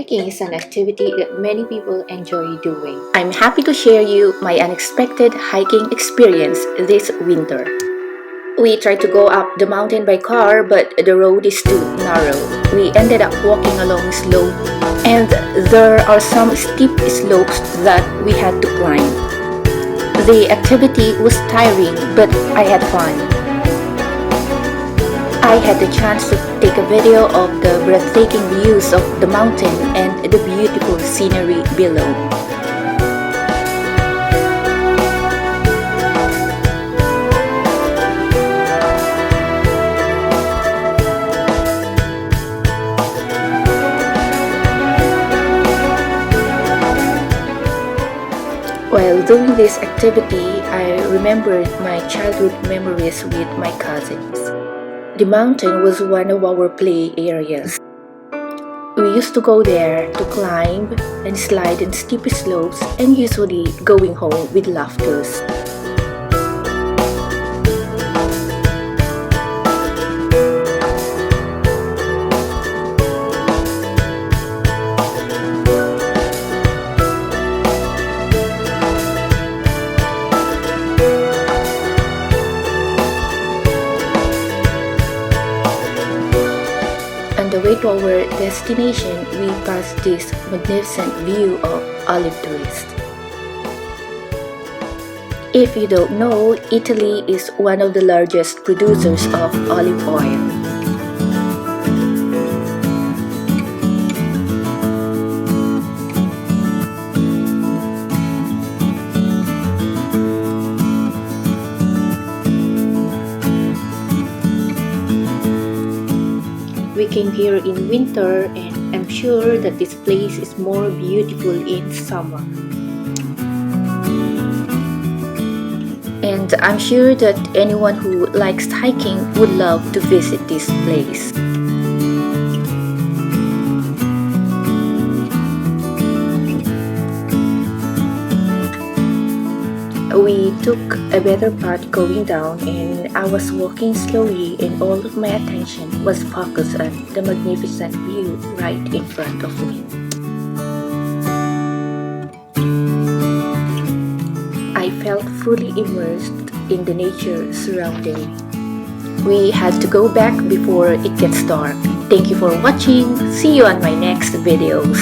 Hiking is an activity that many people enjoy doing. I'm happy to share you my unexpected hiking experience this winter. We tried to go up the mountain by car, but the road is too narrow. We ended up walking along a slope, and there are some steep slopes that we had to climb. The activity was tiring, but I had fun. I had the chance to take a video of the breathtaking views of the mountain and the beautiful scenery below. While doing this activity, I remembered my childhood memories with my cousins. The mountain was one of our play areas. We used to go there to climb and slide in steep slopes and usually going home with laughters. On the way to our destination, we passed this magnificent view of olive trees. If you don't know, Italy is one of the largest producers of olive oil. We came here in winter, and I'm sure that this place is more beautiful in summer. And I'm sure that anyone who likes hiking would love to visit this place. We took a better path going down, and I was walking slowly, and all of my attention was focused on the magnificent view right in front of me. I felt fully immersed in the nature surrounding me. We had to go back before it gets dark. Thank you for watching. See you on my next videos.